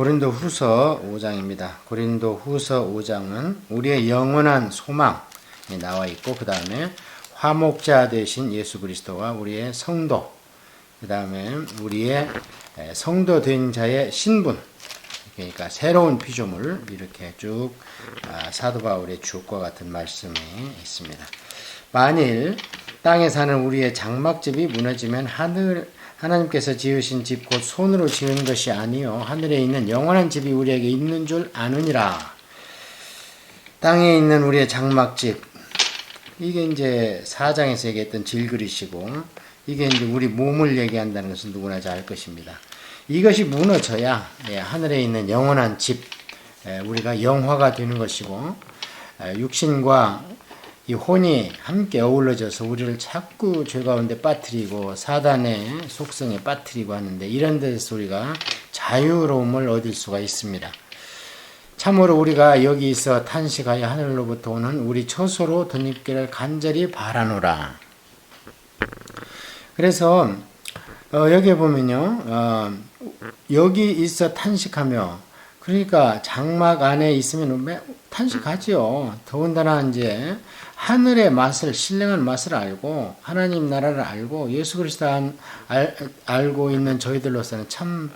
고린도 후서 5장입니다. 고린도 후서 5장은 우리의 영원한 소망이 나와 있고, 그 다음에 화목자 되신 예수 그리스도와 우리의 성도, 그 다음에 우리의 성도 된 자의 신분, 그러니까 새로운 피조물, 이렇게 쭉 사도 바울의 주옥과 같은 말씀이 있습니다. 만일 땅에 사는 우리의 장막집이 무너지면 하나님께서 지으신 집 곧 손으로 지은 것이 아니요 하늘에 있는 영원한 집이 우리에게 있는 줄 아느니라. 땅에 있는 우리의 장막집, 이게 이제 4장에서 얘기했던 질그릇이고, 이게 이제 우리 몸을 얘기한다는 것은 누구나 잘 알 것입니다. 이것이 무너져야 하늘에 있는 영원한 집, 우리가 영화가 되는 것이고, 육신과 이 혼이 함께 어우러져서 우리를 자꾸 죄 가운데 빠뜨리고 사단의 속성에 빠뜨리고 하는데, 이런 데서 우리가 자유로움을 얻을 수가 있습니다. 참으로 우리가 여기 있어 탄식하여 하늘로부터 오는 우리 처소로 덧입기를 간절히 바라노라. 그래서 여기에 보면요, 여기 있어 탄식하며, 그러니까 장막 안에 있으면 탄식하지요. 더군다나 이제 하늘의 맛을, 신령한 맛을 알고 하나님 나라를 알고 예수 그리스도 알고 있는 저희들로서는 참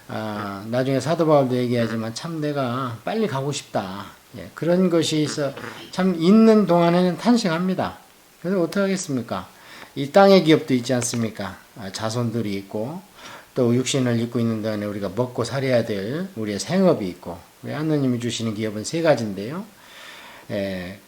나중에 사도 바울도 얘기하지만 참 내가 빨리 가고 싶다. 그런 것이 있어 참 있는 동안에는 탄식합니다. 그래서 어떻게 하겠습니까? 이 땅의 기업도 있지 않습니까? 자손들이 있고, 또 육신을 입고 있는 동안에 우리가 먹고 살아야 될 우리의 생업이 있고, 우리 하느님이 주시는 기업은 세 가지인데요.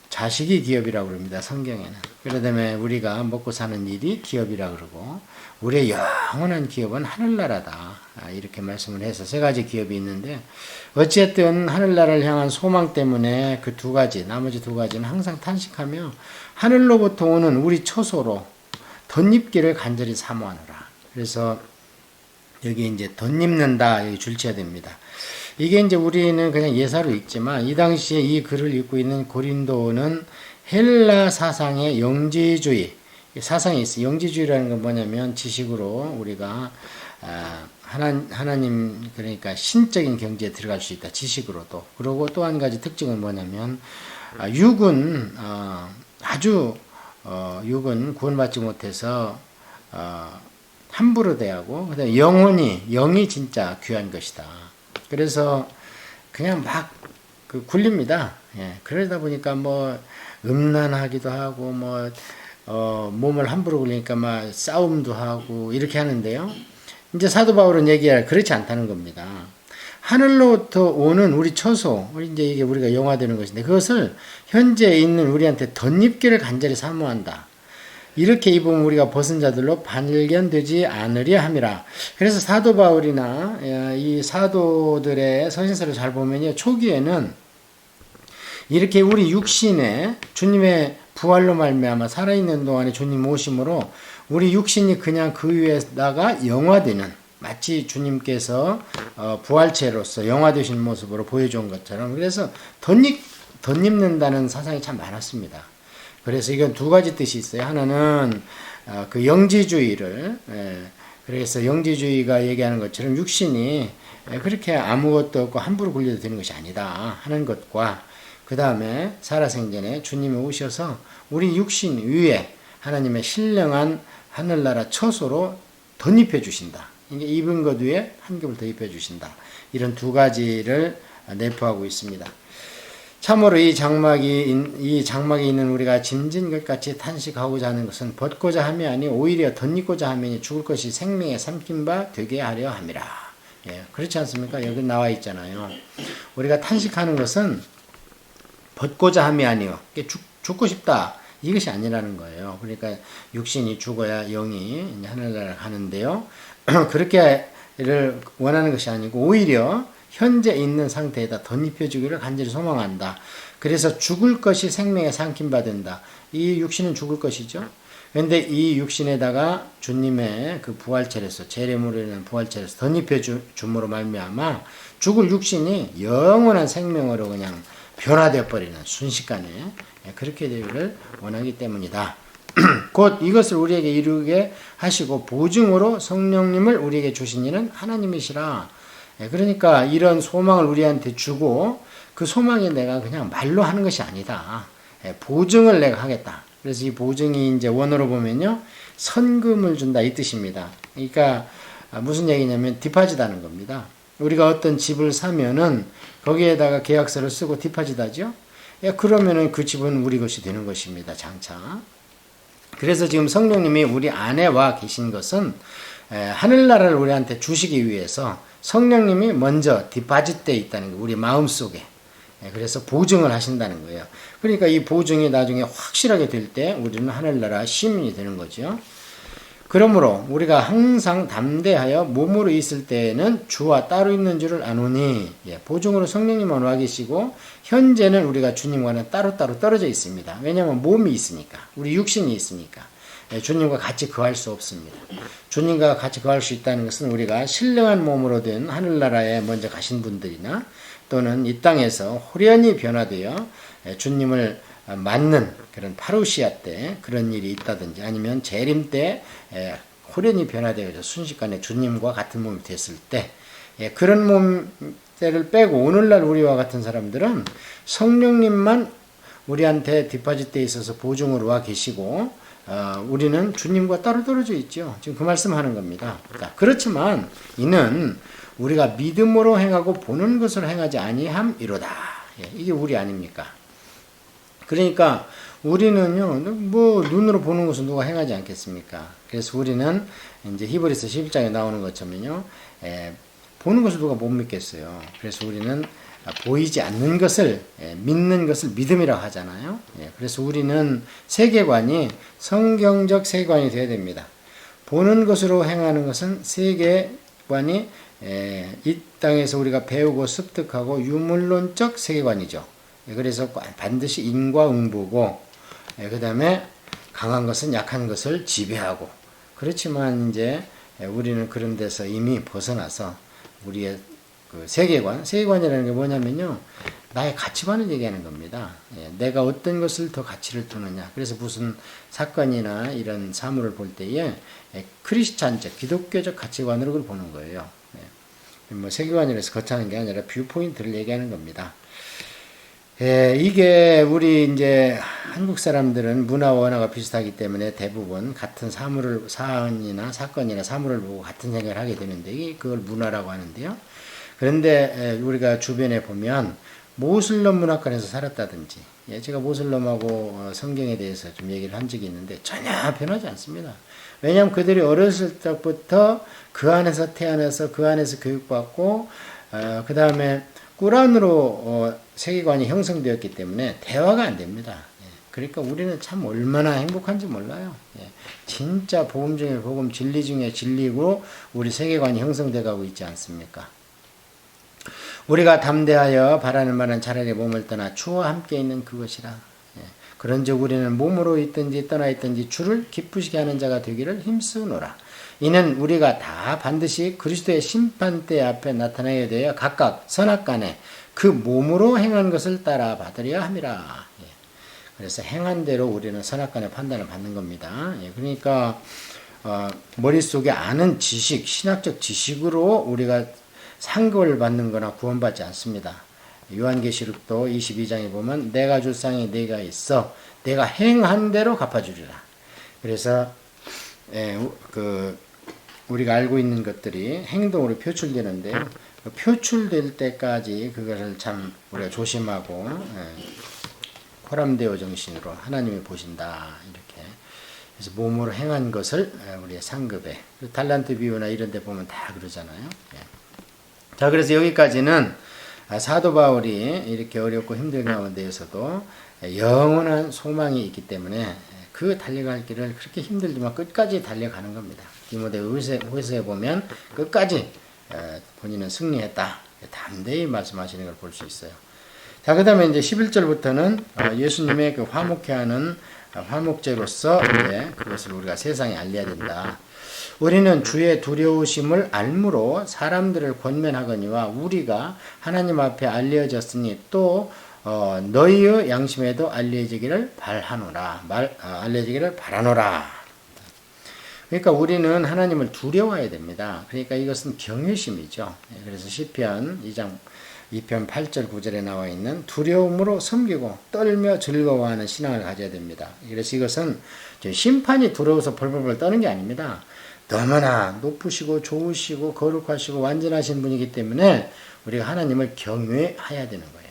자식이 기업이라고 그럽니다. 성경에는. 그러다 보면 우리가 먹고 사는 일이 기업이라고 그러고, 우리의 영원한 기업은 하늘나라다. 이렇게 말씀을 해서 세 가지 기업이 있는데, 어쨌든 하늘나라를 향한 소망 때문에 그 두 가지, 나머지 두 가지는 항상 탄식하며 하늘로부터 오는 우리 처소로 덧입기를 간절히 사모하노라. 그래서 여기 이제 덧입는다, 여기 줄쳐야 됩니다. 이게 이제 우리는 그냥 예사로 읽지만, 이 당시에 이 글을 읽고 있는 고린도는 헬라 사상의 영지주의 사상이 있어요. 영지주의라는 건 뭐냐면, 지식으로 우리가 하나님, 그러니까 신적인 경지에 들어갈 수 있다. 지식으로도. 그리고 또 한 가지 특징은 뭐냐면, 육은 육은 구원받지 못해서 함부로 대하고, 그다음에 영이 진짜 귀한 것이다. 그래서 그냥 막 굴립니다. 그러다 보니까 뭐 음란하기도 하고, 몸을 함부로 굴리니까 막 싸움도 하고 이렇게 하는데요. 이제 사도 바울은 얘기할 그렇지 않다는 겁니다. 하늘로부터 오는 우리 처소, 이제 이게 우리가 영화되는 것인데, 그것을 현재 있는 우리한테 덧입기를 간절히 사모한다. 이렇게 입으면 우리가 벗은 자들로 발견되지 않으려 함이라. 그래서 사도 바울이나 이 사도들의 서신서를 잘 보면요, 초기에는 이렇게 우리 육신에 주님의 부활로 말미암아 살아있는 동안에 주님 오심으로 우리 육신이 그냥 그 위에다가 영화되는, 마치 주님께서 부활체로서 영화되신 모습으로 보여준 것처럼, 그래서 덧입는다는 사상이 참 많았습니다. 그래서 이건 두 가지 뜻이 있어요. 하나는 그 영지주의를, 그래서 영지주의가 얘기하는 것처럼 육신이 그렇게 아무것도 없고 함부로 굴려도 되는 것이 아니다 하는 것과, 그 다음에 살아생전에 주님이 오셔서 우리 육신 위에 하나님의 신령한 하늘나라 처소로 덧입혀 주신다. 이게 입은 것 위에 한 겹을 덧입혀 주신다. 이런 두 가지를 내포하고 있습니다. 참으로 이 장막이 있는 우리가 짐진 것 같이 탄식하고자 하는 것은 벗고자 함이 아니 오히려 덧입고자 함이니 죽을 것이 생명에 삼킨 바 되게 하려 함이라. 그렇지 않습니까? 여기 나와 있잖아요. 우리가 탄식하는 것은 벗고자 함이 아니요, 죽고 싶다, 이것이 아니라는 거예요. 그러니까 육신이 죽어야 영이 하늘나라를 가는데요, 그렇게를 원하는 것이 아니고 오히려 현재 있는 상태에다 덧입혀주기를 간절히 소망한다. 그래서 죽을 것이 생명에 삼킴받는다. 이 육신은 죽을 것이죠. 그런데 이 육신에다가 주님의 그 부활체로서, 재림으로 인한 부활체로서 덧입혀줌으로 말미암아 죽을 육신이 영원한 생명으로 그냥 변화되어 버리는, 순식간에 그렇게 되기를 원하기 때문이다. 곧 이것을 우리에게 이루게 하시고 보증으로 성령님을 우리에게 주신 이는 하나님이시라. 그러니까 이런 소망을 우리한테 주고 그 소망이 내가 그냥 말로 하는 것이 아니다. 보증을 내가 하겠다. 그래서 이 보증이 이제 원어로 보면요, 선금을 준다 이 뜻입니다. 그러니까 무슨 얘기냐면 디파짓하는 겁니다. 우리가 어떤 집을 사면은 거기에다가 계약서를 쓰고 디파짓하죠. 그러면은 그 집은 우리 것이 되는 것입니다. 장차. 그래서 지금 성령님이 우리 안에 와 계신 것은 하늘나라를 우리한테 주시기 위해서 성령님이 먼저 디파짓되어 있다는 거, 우리 마음속에. 그래서 보증을 하신다는 거예요. 그러니까 이 보증이 나중에 확실하게 될 때 우리는 하늘나라 시민이 되는 거죠. 그러므로 우리가 항상 담대하여 몸으로 있을 때에는 주와 따로 있는 줄을 아노니, 보증으로 성령님만 와 계시고 현재는 우리가 주님과는 따로따로 떨어져 있습니다. 왜냐하면 몸이 있으니까, 우리 육신이 있으니까 주님과 같이 거할 수 없습니다. 주님과 같이 거할 수 있다는 것은 우리가 신령한 몸으로 된 하늘나라에 먼저 가신 분들이나 또는 이 땅에서 호련히 변화되어 주님을 맞는 그런 파루시아 때 그런 일이 있다든지, 아니면 재림 때 호련히 변화되어서 순식간에 주님과 같은 몸이 됐을 때, 그런 몸때를 빼고 오늘날 우리와 같은 사람들은 성령님만 우리한테 디파짓되어 있어서 보증으로 와 계시고, 우리는 주님과 따로 떨어져 있죠. 지금 그 말씀하는 겁니다. 그렇지만 이는 우리가 믿음으로 행하고 보는 것으로 행하지 아니함이로다. 이게 우리 아닙니까? 그러니까 우리는요, 뭐 눈으로 보는 것은 누가 행하지 않겠습니까? 그래서 우리는 이제 히브리서 11장에 나오는 것처럼요, 보는 것을 누가 못 믿겠어요. 그래서 우리는 보이지 않는 것을, 믿는 것을 믿음이라고 하잖아요. 그래서 우리는 세계관이 성경적 세계관이 되어야 됩니다. 보는 것으로 행하는 것은 세계관이 이 땅에서 우리가 배우고 습득하고 유물론적 세계관이죠. 그래서 반드시 인과응보고, 그 다음에 강한 것은 약한 것을 지배하고. 그렇지만 이제 우리는 그런 데서 이미 벗어나서 우리의 그 세계관이라는 게 뭐냐면요, 나의 가치관을 얘기하는 겁니다. 내가 어떤 것을 더 가치를 두느냐. 그래서 무슨 사건이나 이런 사물을 볼 때에 크리스찬적, 기독교적 가치관으로 그걸 보는 거예요. 뭐 세계관이라서 거창한 게 아니라 뷰포인트를 얘기하는 겁니다. 이게 우리 이제 한국 사람들은 문화와 언어가 비슷하기 때문에 대부분 같은 사안이나 사건이나 사물을 보고 같은 생각을 하게 되는데, 그걸 문화라고 하는데요. 그런데 우리가 주변에 보면 모슬럼 문화권에서 살았다든지, 제가 모슬럼하고 성경에 대해서 좀 얘기를 한 적이 있는데 전혀 변하지 않습니다. 왜냐하면 그들이 어렸을 때부터 그 안에서 태어나서 그 안에서 교육받고, 그 다음에 꾸란으로 세계관이 형성되었기 때문에 대화가 안 됩니다. 그러니까 우리는 참 얼마나 행복한지 몰라요. 진짜 복음 중에 복음, 진리 중에 진리고 우리 세계관이 형성되어 가고 있지 않습니까? 우리가 담대하여 바라는 바는 차라리 몸을 떠나 주와 함께 있는 그것이라. 그런즉 우리는 몸으로 있든지 떠나 있든지 주를 기쁘시게 하는 자가 되기를 힘쓰노라. 이는 우리가 다 반드시 그리스도의 심판대 앞에 나타나야 되어 각각 선악간에 그 몸으로 행한 것을 따라 받으려 함이라. 그래서 행한 대로 우리는 선악간의 판단을 받는 겁니다. 그러니까 머릿속에 아는 지식, 신학적 지식으로 우리가 상급을 받는 거나 구원받지 않습니다. 요한계시록도 22장에 보면 내가 줄 상이 내가 있어 내가 행한 대로 갚아주리라. 그래서 우리가 알고 있는 것들이 행동으로 표출되는데요. 표출될 때까지 그것을 참 우리가 조심하고 코람데오 정신으로 하나님이 보신다. 이렇게. 그래서 몸으로 행한 것을 우리의 상급에, 달란트 비유나 이런 데 보면 다 그러잖아요. 자, 그래서 여기까지는 사도 바울이 이렇게 어렵고 힘든 가운데에서도 영원한 소망이 있기 때문에 그 달려갈 길을 그렇게 힘들지만 끝까지 달려가는 겁니다. 디모데후 후서에 보면 끝까지 본인은 승리했다. 담대히 말씀하시는 걸 볼 수 있어요. 자, 그 다음에 이제 11절부터는 예수님의 그 화목해 하는 화목제로서 이제 그것을 우리가 세상에 알려야 된다. 우리는 주의 두려우심을 알므로 사람들을 권면하거니와 우리가 하나님 앞에 알려졌으니 또 너희의 양심에도 알려지기를 바라노라. 그러니까 우리는 하나님을 두려워해야 됩니다. 그러니까 이것은 경외심이죠. 그래서 시편 2장 2편 8절 9절에 나와 있는 두려움으로 섬기고 떨며 즐거워하는 신앙을 가져야 됩니다. 그래서 이것은 심판이 두려워서 벌벌벌 떠는 게 아닙니다. 너무나 높으시고 좋으시고 거룩하시고 완전하신 분이기 때문에 우리가 하나님을 경외해야 되는 거예요.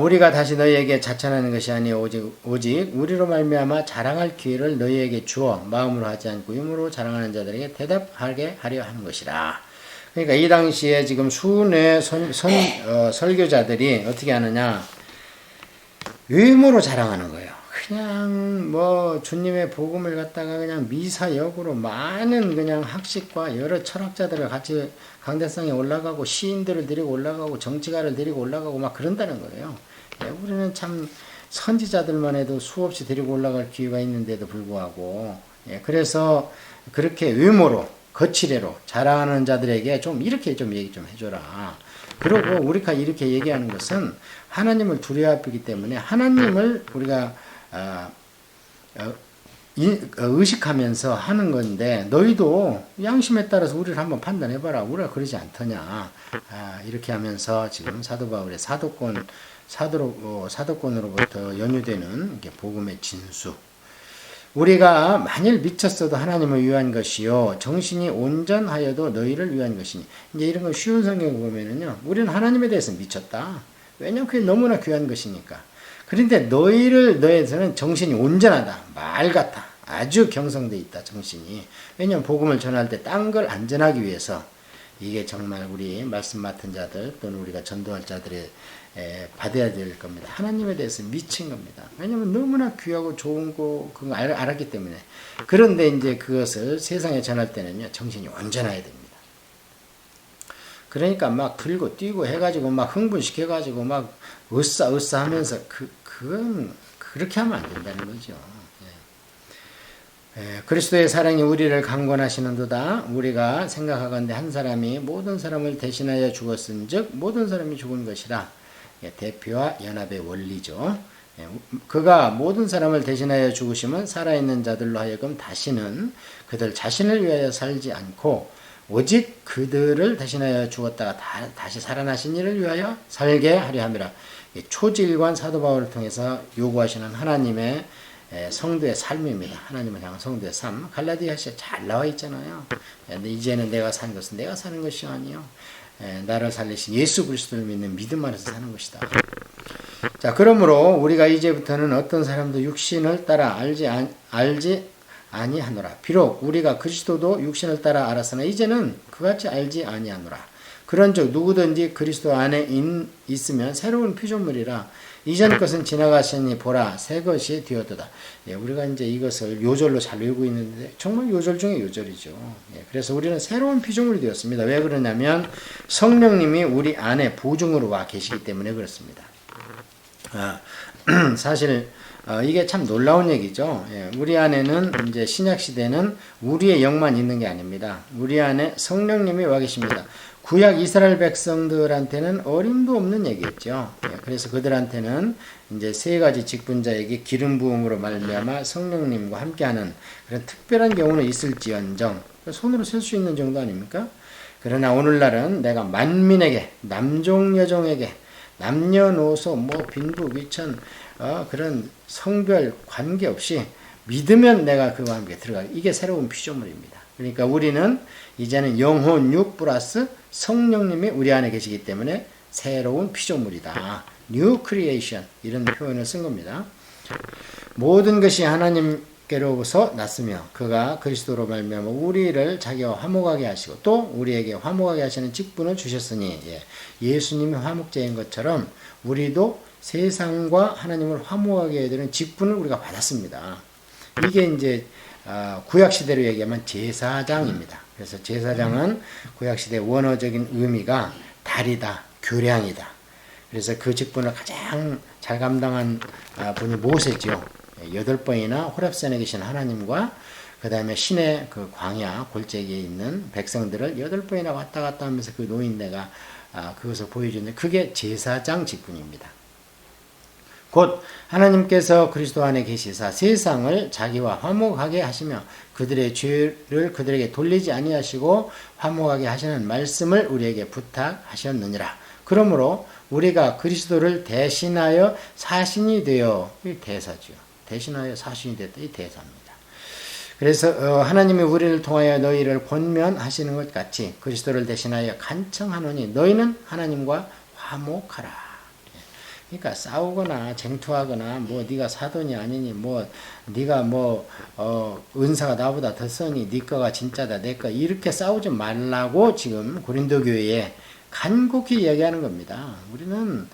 우리가 다시 너희에게 자찬하는 것이 아니요 오직 우리로 말미암아 자랑할 기회를 너희에게 주어 마음으로 하지 않고 힘으로 자랑하는 자들에게 대답하게 하려 하는 것이라. 그러니까 이 당시에 지금 수뇌 설교자들이 어떻게 하느냐, 외모로 자랑하는 거예요. 그냥 뭐 주님의 복음을 갖다가 그냥 미사역으로 많은 그냥 학식과 여러 철학자들을 같이 강대상에 올라가고 시인들을 데리고 올라가고 정치가를 데리고 올라가고 막 그런다는 거예요. 우리는 참 선지자들만 해도 수없이 데리고 올라갈 기회가 있는데도 불구하고, 그래서 그렇게 외모로 거칠애로 자랑하는 자들에게 좀 이렇게 좀 얘기 좀 해줘라. 그리고 우리가 이렇게 얘기하는 것은 하나님을 두려워하기 때문에 하나님을 우리가 의식하면서 하는 건데, 너희도 양심에 따라서 우리를 한번 판단해봐라. 우리가 그러지 않더냐. 이렇게 하면서 지금 사도 바울의 사도권으로부터 연유되는 복음의 진수. 우리가 만일 미쳤어도 하나님을 위한 것이요 정신이 온전하여도 너희를 위한 것이니. 이제 이런 거 쉬운 성경 보면은요, 우리는 하나님에 대해서 미쳤다. 왜냐면 그게 너무나 귀한 것이니까. 그런데 너희에서는 정신이 온전하다. 말 같아. 아주 경성돼 있다, 정신이. 왜냐면 복음을 전할 때 딴 걸 안 전하기 위해서. 이게 정말 우리 말씀 맡은 자들 또는 우리가 전도할 자들의 받아야 될 겁니다. 하나님에 대해서 미친 겁니다. 왜냐하면 너무나 귀하고 좋은 거 그거 알았기 때문에. 그런데 이제 그것을 세상에 전할 때는요, 정신이 온전해야 됩니다. 그러니까 막 들고 뛰고 해가지고 막 흥분시켜가지고 막 으싸 하면서 그건 그렇게 하면 안 된다는 거죠. 그리스도의 사랑이 우리를 강권하시는도다. 우리가 생각하건대 한 사람이 모든 사람을 대신하여 죽었은즉 모든 사람이 죽은 것이라. 대표와 연합의 원리죠. 그가 모든 사람을 대신하여 죽으시면 살아있는 자들로 하여금 다시는 그들 자신을 위하여 살지 않고 오직 그들을 대신하여 죽었다가 다시 살아나신 이를 위하여 살게 하려 함이라. 초지일관 사도 바울을 통해서 요구하시는 하나님의 성도의 삶입니다. 하나님을 향한 성도의 삶. 갈라디아서에 잘 나와 있잖아요. 이제는 내가 사는 것은 내가 사는 것이 아니요 나를 살리신 예수 그리스도를 믿는 믿음 안에서 사는 것이다. 자, 그러므로 우리가 이제부터는 어떤 사람도 육신을 따라 알지 아니하노라. 비록 우리가 그리스도도 육신을 따라 알았으나 이제는 그같이 알지 아니하노라. 그런즉 누구든지 그리스도 안에 있으면 새로운 피조물이라. 이전 것은 지나가시니 보라 새 것이 되었도다. 우리가 이제 이것을 요절로 잘 외우고 있는데 정말 요절 중에 요절이죠. 그래서 우리는 새로운 피조물이 되었습니다. 왜 그러냐면 성령님이 우리 안에 보증으로 와 계시기 때문에 그렇습니다. 사실 이게 참 놀라운 얘기죠. 우리 안에는 이제 신약 시대는 우리의 영만 있는 게 아닙니다. 우리 안에 성령님이 와 계십니다. 구약 이스라엘 백성들한테는 어림도 없는 얘기였죠. 그래서 그들한테는 이제 세 가지 직분자에게 기름 부음으로 말미암아 성령님과 함께하는 그런 특별한 경우는 있을지언정 손으로 셀 수 있는 정도 아닙니까? 그러나 오늘날은 내가 만민에게 남종 여종에게 남녀노소 뭐 빈부 귀천 그런 성별 관계없이 믿으면 내가 그와 함께 들어가. 이게 새로운 피조물입니다. 그러니까 우리는 이제는 영혼 육 플러스 성령님이 우리 안에 계시기 때문에 새로운 피조물이다. New creation 이런 표현을 쓴 겁니다. 모든 것이 하나님께로서 났으며 그가 그리스도로 말미암아 우리를 자기와 화목하게 하시고 또 우리에게 화목하게 하시는 직분을 주셨으니 예수님이 화목제인 것처럼 우리도 세상과 하나님을 화목하게 해야 되는 직분을 우리가 받았습니다. 이게 이제 구약시대로 얘기하면 제사장입니다. 그래서 제사장은 구약시대 원어적인 의미가 달이다, 교량이다. 그래서 그 직분을 가장 잘 감당한 분이 모세죠. 8번이나 호렙산에 계신 하나님과 그 다음에 신의 그 광야 골짜기에 있는 백성들을 8번이나 왔다 갔다 하면서 그 노인네가 그것을 보여주는데 그게 제사장 직분입니다. 곧 하나님께서 그리스도 안에 계시사 세상을 자기와 화목하게 하시며 그들의 죄를 그들에게 돌리지 아니하시고 화목하게 하시는 말씀을 우리에게 부탁하셨느니라. 그러므로 우리가 그리스도를 대신하여 사신이 되어, 이 대사죠. 대신하여 사신이 됐다. 이 대사입니다. 그래서 하나님이 우리를 통하여 너희를 권면하시는 것 같이 그리스도를 대신하여 간청하노니 너희는 하나님과 화목하라. 그러니까 싸우거나 쟁투하거나 뭐 네가 사돈이 아니니 뭐 네가 뭐 은사가 나보다 더 쓰니 네 거가 진짜다 내 거 이렇게 싸우지 말라고 지금 고린도 교회에 간곡히 얘기하는 겁니다. 우리는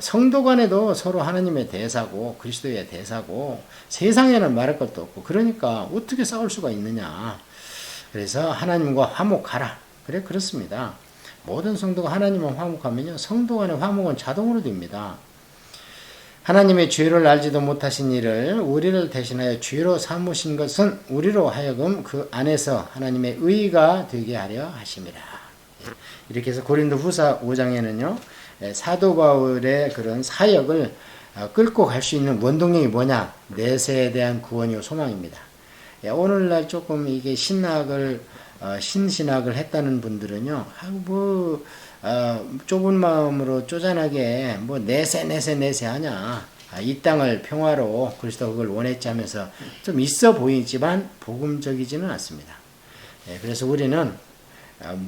성도 간에도 서로 하나님의 대사고 그리스도의 대사고 세상에는 말할 것도 없고 그러니까 어떻게 싸울 수가 있느냐. 그래서 하나님과 화목하라. 그래 그렇습니다. 모든 성도가 하나님과 화목하면요 성도 간의 화목은 자동으로 됩니다. 하나님의 죄를 알지도 못하신 이를 우리를 대신하여 죄로 삼으신 것은 우리로 하여금 그 안에서 하나님의 의가 되게 하려 하심이라. 이렇게 해서 고린도후서 5장에는요 사도 바울의 그런 사역을 끌고 갈 수 있는 원동력이 뭐냐? 내세에 대한 구원이요 소망입니다. 오늘날 조금 이게 신신학을 했다는 분들은요, 좁은 마음으로 쪼잔하게 내세 하냐. 이 땅을 평화로 그리스도가 그걸 원했지 하면서 좀 있어 보이지만 복음적이지는 않습니다. 그래서 우리는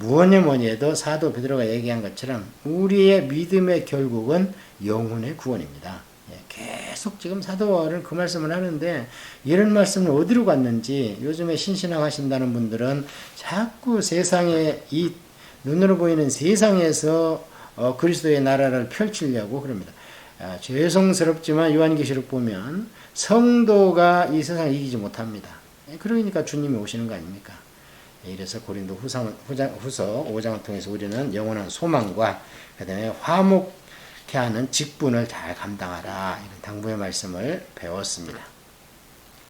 뭐니 해도 사도 베드로가 얘기한 것처럼 우리의 믿음의 결국은 영혼의 구원입니다. 계속 지금 사도 바울은 그 말씀을 하는데 이런 말씀을 어디로 갔는지 요즘에 신신학 하신다는 분들은 자꾸 세상에 이 눈으로 보이는 세상에서 그리스도의 나라를 펼치려고 그럽니다. 죄송스럽지만 요한계시록 보면 성도가 이 세상을 이기지 못합니다. 그러니까 주님이 오시는 거 아닙니까? 이래서 고린도 후서 5장을 통해서 우리는 영원한 소망과 그 다음에 화목케 하는 직분을 잘 감당하라 이런 당부의 말씀을 배웠습니다.